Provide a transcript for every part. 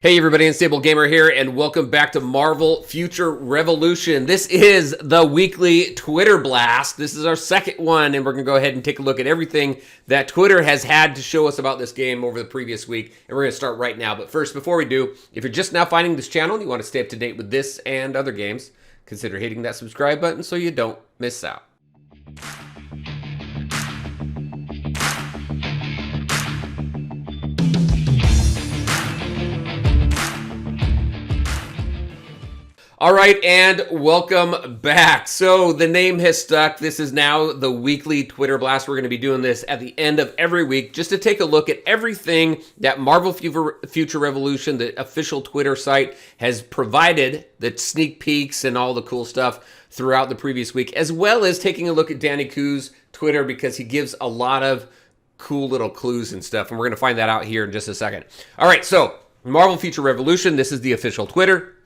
Hey everybody, Unstable Gamer here, and welcome back to Marvel Future Revolution. This is the weekly Twitter blast. This is our second one, and we're going to go ahead and take a look at everything that Twitter has had to show us about this game over the previous week, and we're going to start right now. But first, before we do, if you're just now finding this channel and you want to stay up to date with this and other games, consider hitting that subscribe button so you don't miss out. All right, and welcome back. So the name has stuck. This is now the weekly Twitter blast. We're going to be doing this at the end of every week just to take a look at everything that Marvel Future Revolution, the official Twitter site, has provided, the sneak peeks and all the cool stuff throughout the previous week, as well as taking a look at Danny Koo's Twitter because he gives a lot of cool little clues and stuff, and we're going to find that out here in just a second. All right, so Marvel Future Revolution, this is the official Twitter.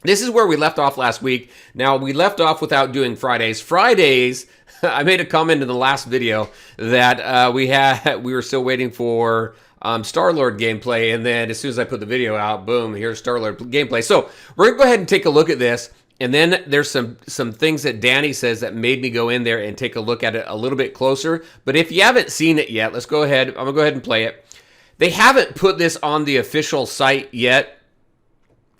This is where we left off last week. Now, we left off without doing Fridays. Fridays, I made a comment in the last video that we were still waiting for Star-Lord gameplay, and then as soon as I put the video out, boom, here's Star-Lord gameplay. So we're going to go ahead and take a look at this, and then there's some things that Danny says that made me go in there and take a look at it a little bit closer. But if you haven't seen it yet, let's go ahead. I'm going to go ahead and play it. They haven't put this on the official site yet.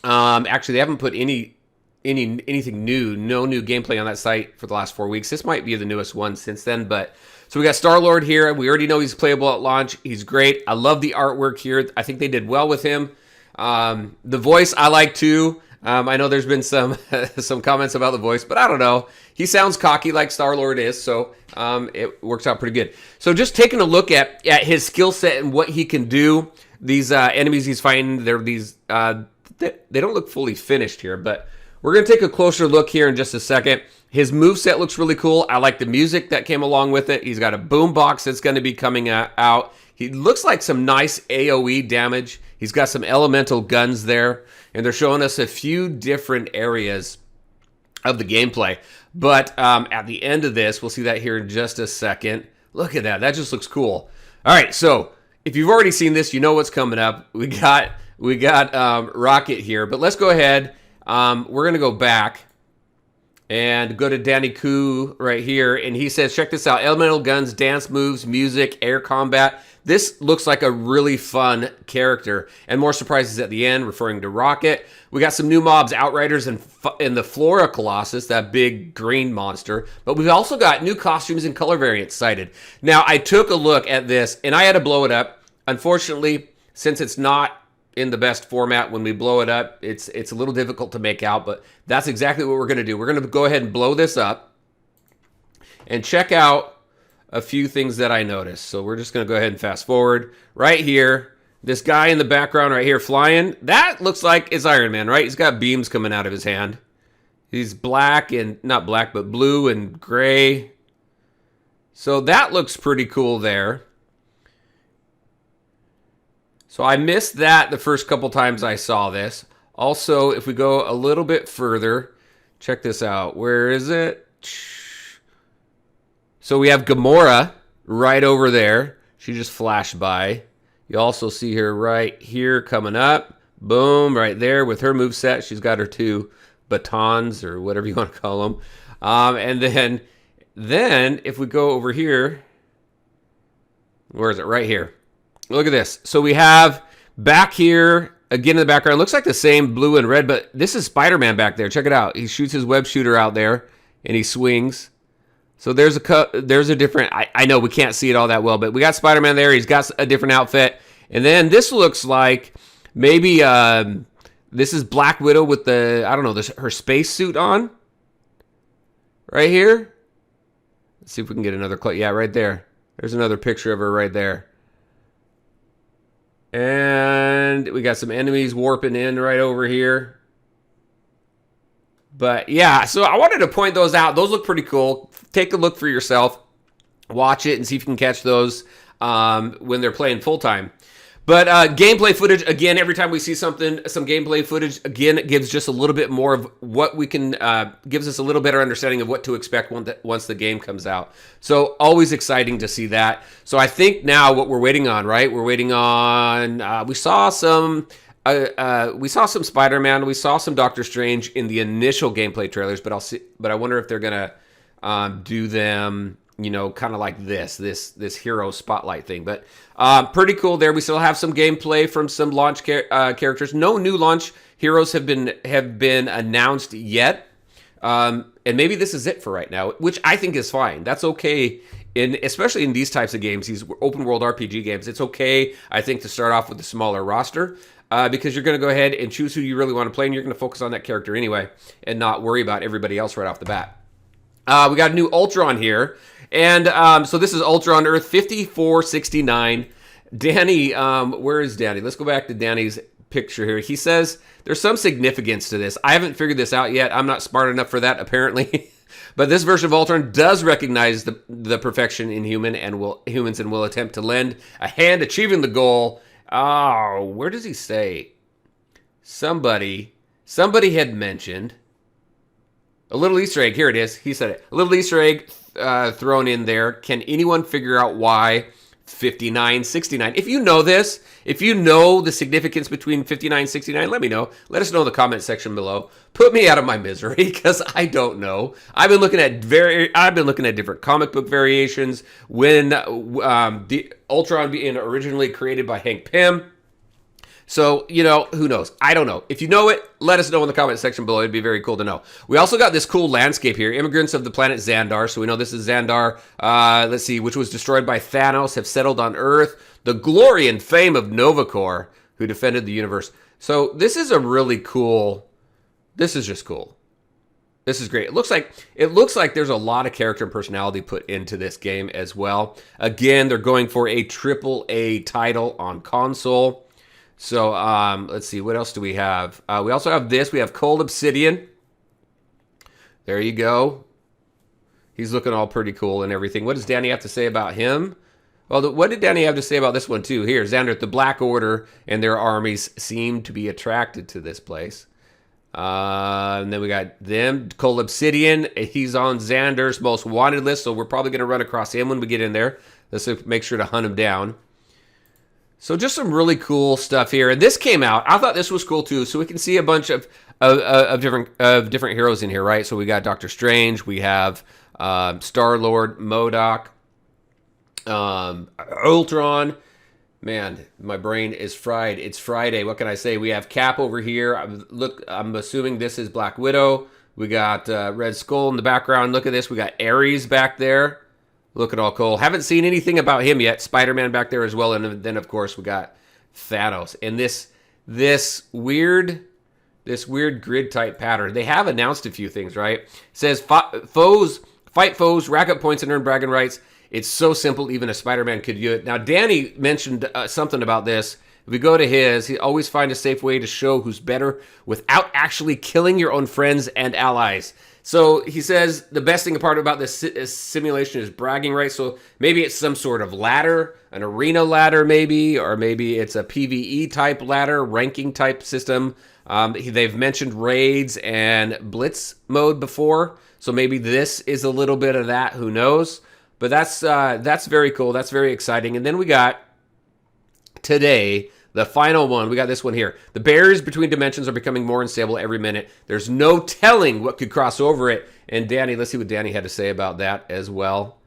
Actually, they haven't put anything new, no new gameplay on that site for the last 4 weeks. This might be the newest one since then, but so we got Star-Lord here. We already know he's playable at launch. He's great. I love the artwork here. I think they did well with him. The voice I like too. I know there's been some some comments about the voice, but I don't know. He sounds cocky like Star-Lord is, so it works out pretty good. So just taking a look at his skill set and what he can do. These enemies he's fighting, they're these. They don't look fully finished here, but we're going to take a closer look here in just a second. His moveset looks really cool. I like the music that came along with it. He's got a boombox that's going to be coming out. He looks like some nice AoE damage. He's got some elemental guns there, and they're showing us a few different areas of the gameplay. But at the end of this, we'll see that here in just a second. Look at that. That just looks cool. All right, so if you've already seen this, you know what's coming up. We got Rocket here, but let's go ahead. We're going to go back and go to Danny Koo right here, and he says, check this out. Elemental guns, dance moves, music, air combat. This looks like a really fun character, and more surprises at the end, referring to Rocket. We got some new mobs, Outriders and the Flora Colossus, that big green monster, but we've also got new costumes and color variants cited. Now, I took a look at this, and I had to blow it up. Unfortunately, since it's not in the best format, when we blow it up, it's a little difficult to make out, but that's exactly what we're going to do. We're going to go ahead and blow this up and check out a few things that I noticed. So we're just going to go ahead and fast forward right here. This guy in the background right here flying, that looks like it's Iron Man, right? He's got beams coming out of his hand. He's black and not black, but blue and gray. So that looks pretty cool there. So I missed that the first couple times I saw this. Also, if we go a little bit further, check this out. Where is it? So we have Gamora right over there. She just flashed by. You also see her right here coming up. Boom, right there with her moveset. She's got her two batons or whatever you want to call them. And then if we go over here, where is it? Right here. Look at this. So we have back here, again in the background, looks like the same blue and red, but this is Spider-Man back there. Check it out. He shoots his web shooter out there, and he swings. So there's a different, I know we can't see it all that well, but we got Spider-Man there. He's got a different outfit. And then this looks like maybe this is Black Widow with the, I don't know, her space suit on. Right here. Let's see if we can get another clip. Yeah, right there. There's another picture of her right there. And we got some enemies warping in right over here. But yeah, so I wanted to point those out. Those look pretty cool. Take a look for yourself. Watch it and see if you can catch those when they're playing full time. But gameplay footage, again, every time we see something, some gameplay footage, again, it gives just a little bit more of what we can, gives us a little better understanding of what to expect once the game comes out. So always exciting to see that. So I think now what we're waiting on, right? We're waiting on, we saw some we saw some Spider-Man, we saw some Doctor Strange in the initial gameplay trailers, but I wonder if they're gonna do them, kind of like this hero spotlight thing. But pretty cool there. We still have some gameplay from some launch characters. No new launch heroes have been announced yet. And maybe this is it for right now, which I think is fine. That's okay. Especially in these types of games, these open world RPG games, it's okay, I think, to start off with a smaller roster because you're going to go ahead and choose who you really want to play, and you're going to focus on that character anyway and not worry about everybody else right off the bat. We got a new Ultron here, and so this is Ultron Earth 5469. Danny, where is Danny? Let's go back to Danny's picture here. He says there's some significance to this. I haven't figured this out yet. I'm not smart enough for that, apparently. But this version of Ultron does recognize the perfection in humans and will attempt to lend a hand achieving the goal. Oh, where does he say? Somebody had mentioned a little Easter egg. Here it is. He said it. A little Easter egg thrown in there. Can anyone figure out why 5969? If you know this, if you know the significance between 59 and 69, let me know. Let us know in the comment section below. Put me out of my misery because I don't know. I've been looking at different comic book variations when the Ultron being originally created by Hank Pym. So, who knows? I don't know. If you know it, let us know in the comment section below. It'd be very cool to know. We also got this cool landscape here. Immigrants of the planet Xandar. So we know this is Xandar, let's see, which was destroyed by Thanos, have settled on Earth. The glory and fame of Nova Corps, who defended the universe. So this is a really cool, this is just cool. This is great. It looks like there's a lot of character and personality put into this game as well. Again, they're going for a AAA title on console. So let's see, what else do we have? We also have this. We have Cold Obsidian. There you go. He's looking all pretty cool and everything. What does Danny have to say about him? Well, what did Danny have to say about this one too? Here, Xandar, the Black Order and their armies seem to be attracted to this place. And then we got them, Cold Obsidian. He's on Xandar's most wanted list, so we're probably going to run across him when we get in there. Let's make sure to hunt him down. So just some really cool stuff here. And this came out. I thought this was cool too. So we can see a bunch of different heroes in here, right? So we got Doctor Strange. We have Star-Lord, MODOK, Ultron. Man, my brain is fried. It's Friday. What can I say? We have Cap over here. I'm assuming this is Black Widow. We got Red Skull in the background. Look at this. We got Ares back there. Looking all cool. Haven't seen anything about him yet. Spider-Man back there as well. And then, of course, we got Thanos. And this weird grid-type pattern. They have announced a few things, right? It says, fight foes, rack up points, and earn bragging rights. It's so simple, even a Spider-Man could do it. Now, Danny mentioned something about this. If we go to his, he always find a safe way to show who's better without actually killing your own friends and allies. So he says the best thing part about this simulation is bragging rights. So maybe it's some sort of ladder, an arena ladder maybe, or maybe it's a PvE type ladder, ranking type system. They've mentioned raids and blitz mode before. So maybe this is a little bit of that, who knows? But that's very cool. That's very exciting. And then we got today the final one. We got this one here. The barriers between dimensions are becoming more unstable every minute. There's no telling what could cross over it. And Danny, let's see what Danny had to say about that as well.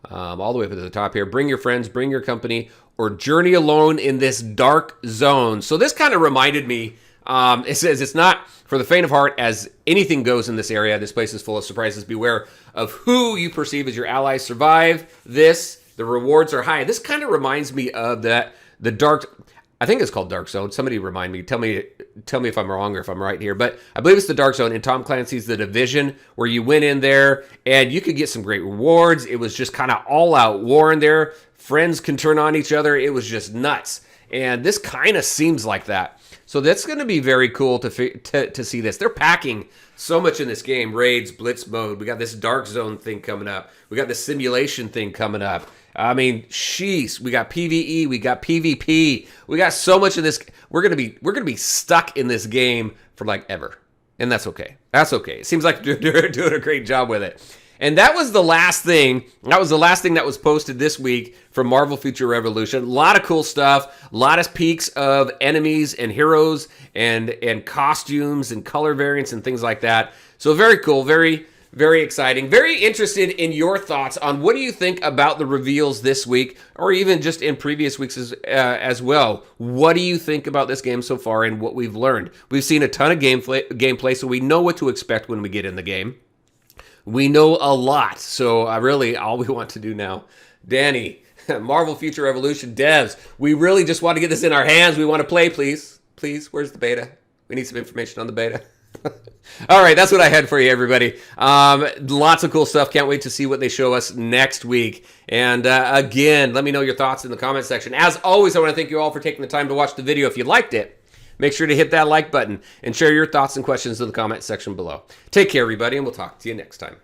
All the way up to the top here. Bring your friends, bring your company, or journey alone in this dark zone. So this kind of reminded me, it says it's not for the faint of heart as anything goes in this area. This place is full of surprises. Beware of who you perceive as your allies. Survive this. The rewards are high. This kind of reminds me of the dark... I think it's called Dark Zone. Somebody remind me. Tell me if I'm wrong or if I'm right here. But I believe it's the Dark Zone in Tom Clancy's The Division, where you went in there and you could get some great rewards. It was just kind of all-out war in there. Friends can turn on each other. It was just nuts. And this kind of seems like that. So that's going to be very cool to see this. They're packing so much in this game. Raids, blitz mode. We got this Dark Zone thing coming up. We got this simulation thing coming up. I mean, sheesh, we got PvE, we got PvP, we got so much of this. We're gonna be stuck in this game for like ever, and that's okay. That's okay. It seems like you're doing a great job with it. And that was the last thing. That was the last thing that was posted this week from Marvel Future Revolution. A lot of cool stuff. A lot of peeks of enemies and heroes and costumes and color variants and things like that. So very cool. Very, very exciting. Very interested in your thoughts on what do you think about the reveals this week, or even just in previous weeks as well. What do you think about this game so far and what we've learned? We've seen a ton of gameplay, so we know what to expect when we get in the game. We know a lot, so really all we want to do now, Danny, Marvel Future Revolution devs, we really just want to get this in our hands. We want to play, please. Please, where's the beta? We need some information on the beta. All right, that's what I had for you, everybody. Lots of cool stuff. Can't wait to see what they show us next week. And again, let me know your thoughts in the comment section. As always, I want to thank you all for taking the time to watch the video. If you liked it, make sure to hit that like button and share your thoughts and questions in the comment section below. Take care, everybody, and we'll talk to you next time.